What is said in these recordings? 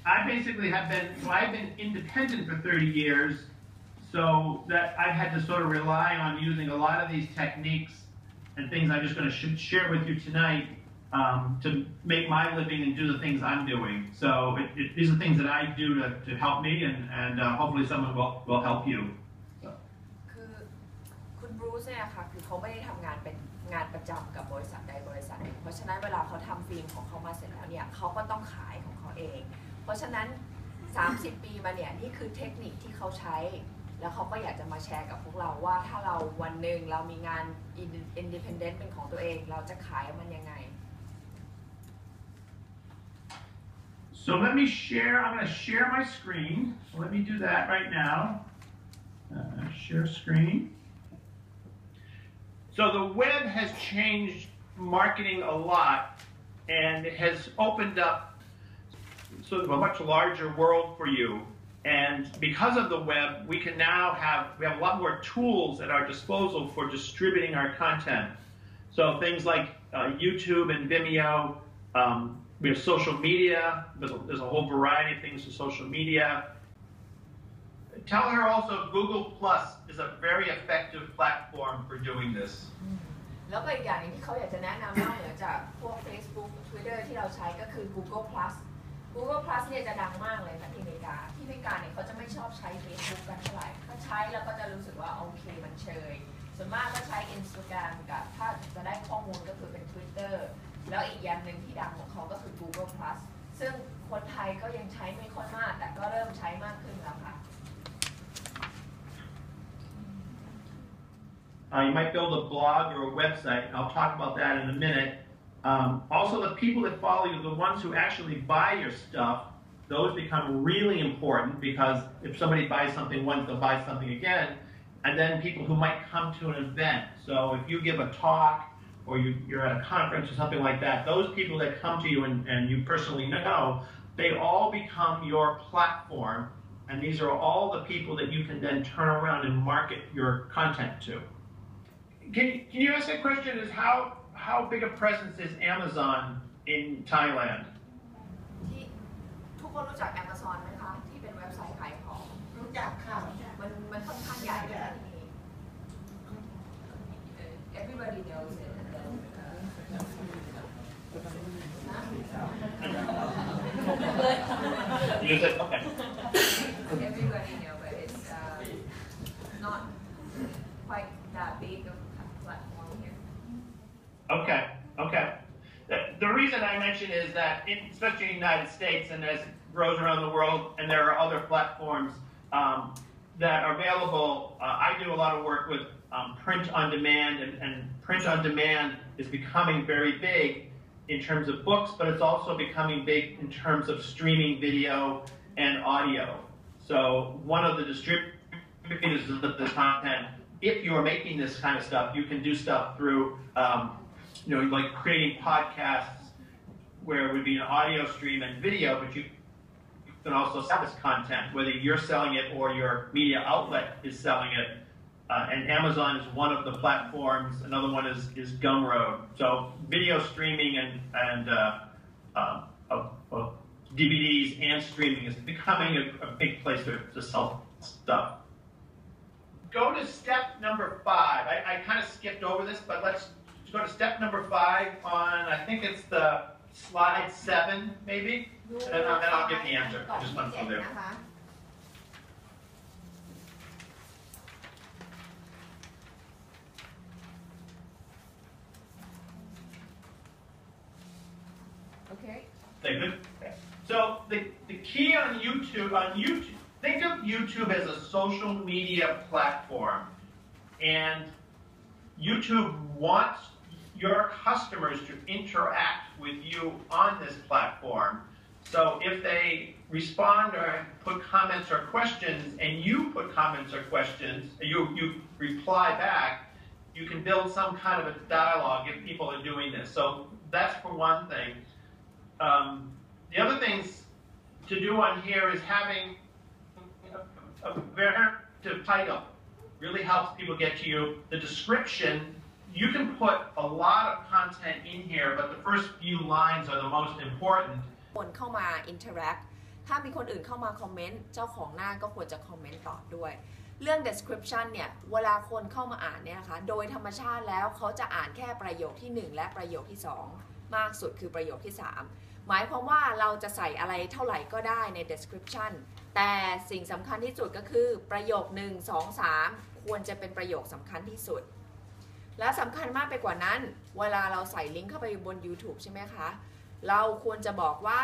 I basically have been, so I've been independent for 30 years, so that I've had to sort of rely on using a lot of these techniques and things I'm just going to share with you tonight to make my living and do the things I'm doing. So these are things that I do to help me, and hopefully someone will help you. คือคุณบรูซเนี่ยค่ะคือเขาไม่ได้ทำงานเป็นงานประจำกับบริษัทใดบริษัทหนึ่งเพราะฉะนั้นเวลาเขาทำฟิล์มของเขามาเสร็จแล้วเนี่ยเขาก็ต้องขายของเขาเองเพราะฉะนั้น30 ปีมาเนี่ยนี่คือเทคนิคที่เขาใช้แล้วเขาก็อยากจะมาแชร์กับพวกเราว่าถ้าเราวันหนึ่งเรามีงาน independent เป็นของตัวเองเราจะขายมันยังไง So let me share, I'm going to share my screen. So let me do that right now. Share screen. So the web has changed marketing a lot, and it has opened up sort of a much larger world for you. And because of the web, we have a lot more tools at our disposal for distributing our content. So things like YouTube and Vimeo, we have social media. There's a whole variety of things for social media. Tell her also Google Plus is a very effective platform for doing this. แล้วก็อีกอย่างนึงที่เขาอยากจะแนะนำนอกเหนือจากพวก Facebook Twitter ที่เราใช้ก็คือ Google Plus Google Plus เนี่ยจะดังมากเลยค่ะที่อเมริกาเนี่ยเขาจะไม่ชอบใช้ Facebook กันเท่าไหร่ถ้าใช้แล้วก็จะรู้สึกว่าโอเคมันเชยส่วนมากก็ใช้ Instagram กับถ้าจะได้ข้อมูลก็คือเป็น Twitter แล้วอีกอย่างหนึ่งที่ดังของเขาก็คือ Google Plus ซึ่งคนไทยก็ยังใช้ไม่ค่อยมากแต่ก็เริ่มใช้มากขึ้นแล้วค่ะ You might build a blog or a website. I'll talk about that in a minute. Also, the people that follow you, the ones who actually buy your stuff, those become really important because if somebody buys something once, they'll buy something again. And then people who might come to an event. So if you give a talk or you're at a conference or something like that, those people that come to you and you personally know, they all become your platform. And these are all the people that you can then turn around and market your content to. Can you ask that question is how big a presence is Amazon in Thailand? ทุกคนรู้จัก Amazon ไหมคะที่เป็นเว็บไซต์ขายของรู้จักค่ะมันค่อนข้างใหญ่เลย Everybody knows it You said okay. Everybody know but it's not quite that big of a platform here. Okay. The reason I mention is that, especially in the United States and as it grows around the world, and there are other platforms that are available, I do a lot of work with print on demand, and print on demand is becoming very big in terms of books, but it's also becoming big in terms of streaming video and audio. So one of the distributors of the content, if you're making this kind of stuff, you can do stuff through, like creating podcasts where it would be an audio stream and video, but you can also sell this content, whether you're selling it or your media outlet is selling it. And Amazon is one of the platforms. Another one is Gumroad. So video streaming and DVDs and streaming is becoming a big place to sell stuff. Go to step number 5. I kind of skipped over this, but let's go to step number 5 on, I think it's the slide 7, maybe? And then I'll give the answer. I just want to go there. Okay. Good. So the key on YouTube, think of YouTube as a social media platform, and YouTube wants your customers to interact with you on this platform. So if they respond or put comments or questions, and you put comments or questions, you reply back, you can build some kind of a dialogue if people are doing this. So that's for one thing. The other things to do on here is having a very title. Really helps people get to you. The description, you can put a lot of content in here, but the first few lines are the most important. คนเข้ามา interact ถ้ามีคนอื่นเข้ามาคอมเมนต์เจ้าของหน้าก็ควรจะคอมเมนต์ตอบด้วยเรื่อง description เนี่ยเวลาคนเข้ามาอ่านเนี่ยนะคะโดยธรรมชาติแล้วเขาจะอ่านแค่ประโยคที่1และประโยคที่2มากสุดคือประโยคที่3หมายความว่าเราจะใส่อะไรเท่าไหร่ก็ได้ใน description แต่สิ่งสำคัญที่สุดก็คือประโยค1 2 3ควรจะเป็นประโยคสำคัญที่สุดและสำคัญมากไปกว่านั้นเวลาเราใส่ลิงก์เข้าไปบน YouTube ใช่ไหมคะเราควรจะบอกว่า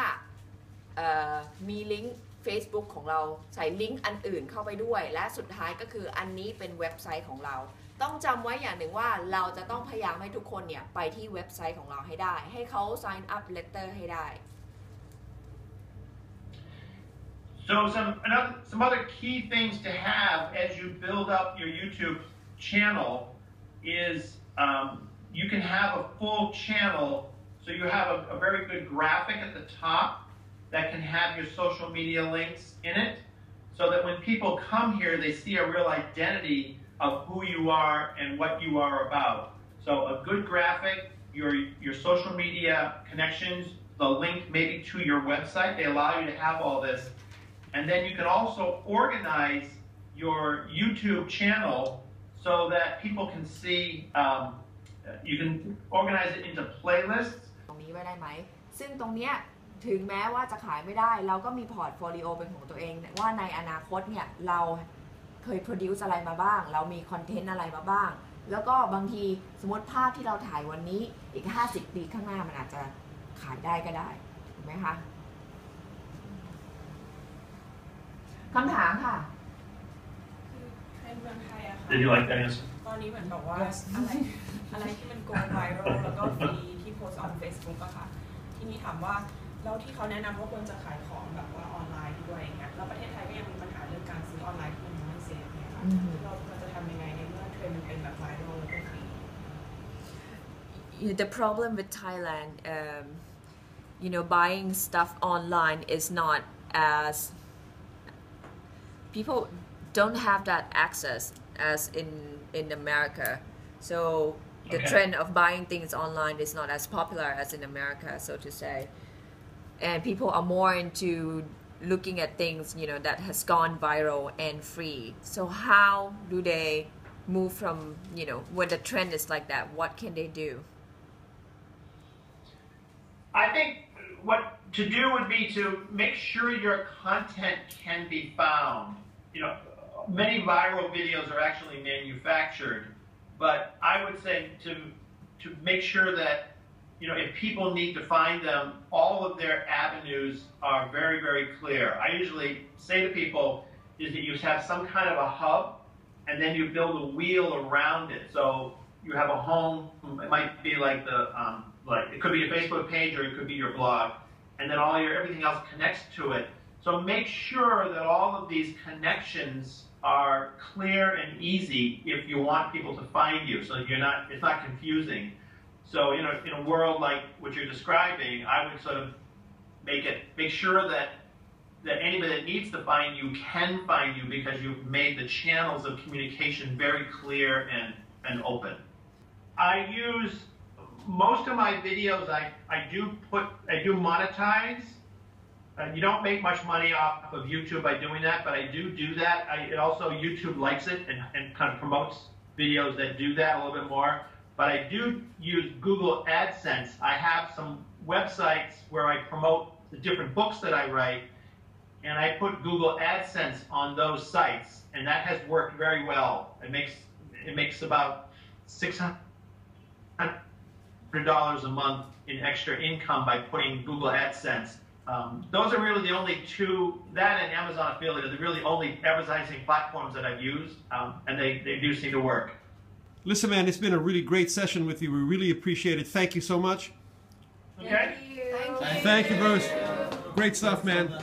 มีลิงก์ Facebook ของเราใส่ลิงก์อันอื่นเข้าไปด้วยและสุดท้ายก็คืออันนี้เป็นเว็บไซต์ของเราต้องจำไว้อย่างหนึ่งว่าเราจะต้องพยายามให้ทุกคนเนี่ยไปที่เว็บไซต์ของเราให้ได้ให้เขา sign up letter ให้ได้ So some other key things to have as you build up your YouTube channel is you can have a full channel so you have a very good graphic at the top that can have your social media links in it so that when people come here they see a real identity of who you are and what you are about. So a good graphic, your social media connections, the link maybe to your website, they allow you to have all this. And then you can also organize your YouTube channel so that people can see, you can organize it into playlists. ตรงนี้ไว้ได้ไหมซึ่งตรงเนี้ยถึงแม้ว่าจะขายไม่ได้เราก็มีพอร์ตโฟลิโอเป็นของตัวเองว่าในอนาคตเนี่ยเราเคย produce อะไรมาบ้างเรามีคอนเทนต์อะไรมาบ้างแล้วก็บางทีสมมติภาพที่เราถ่ายวันนี้อีก50 ปีข้างหน้ามันอาจจะขายได้ก็ได้ถูกไหมคะคำถามค่ะในเมืองไทยอะค่ะ Did you like that answer? ตอนนี้เหมือนแบบว่าอะไรที่มัน go viral แล้วก็ฟรีที่โพสต์ on Facebook อะค่ะทีนี้ถามว่าแล้วที่เขาแนะนำว่าควรจะขายของแบบว่าออนไลน์ด้วยอย่างเงี้ยแล้วประเทศไทยก็ยังมีปัญหาเรื่องการซื้อออนไลน์ที่มันไม่เซฟเนี่ยค่ะเราจะทำยังไงในเมื่อเทรนด์มันเป็นแบบ viral แล้วก็ฟรี The problem with Thailand buying stuff online is not as people don't have that access as in America so the trend of buying things online is not as popular as in America so to say and people are more into looking at things that has gone viral and free so how do they move from when the trend is like that what can they do I think what to do would be to make sure your content can be found. Many viral videos are actually manufactured, but I would say to make sure that if people need to find them, all of their avenues are very, very clear. I usually say to people is that you have some kind of a hub, and then you build a wheel around it. So you have a home. It might be like it could be a Facebook page or it could be your blog, and then everything else connects to it. So make sure that all of these connections are clear and easy if you want people to find you, so it's not confusing. So in a world like what you're describing, I would sort of make sure that anybody that needs to find you can find you because you've made the channels of communication very clear and open. I use most of my videos. I do monetize. You don't make much money off of YouTube by doing that, but I do that. YouTube likes it and kind of promotes videos that do that a little bit more. But I do use Google AdSense. I have some websites where I promote the different books that I write, and I put Google AdSense on those sites, and that has worked very well. It makes about $600 a month in extra income by putting Google AdSense. Those are really the only two, that and Amazon affiliate are the really only advertising platforms that I've used, and they do seem to work. Listen, man, it's been a really great session with you. We really appreciate it. Thank you so much. Okay. Thank you Thank you, Bruce. Great stuff, man.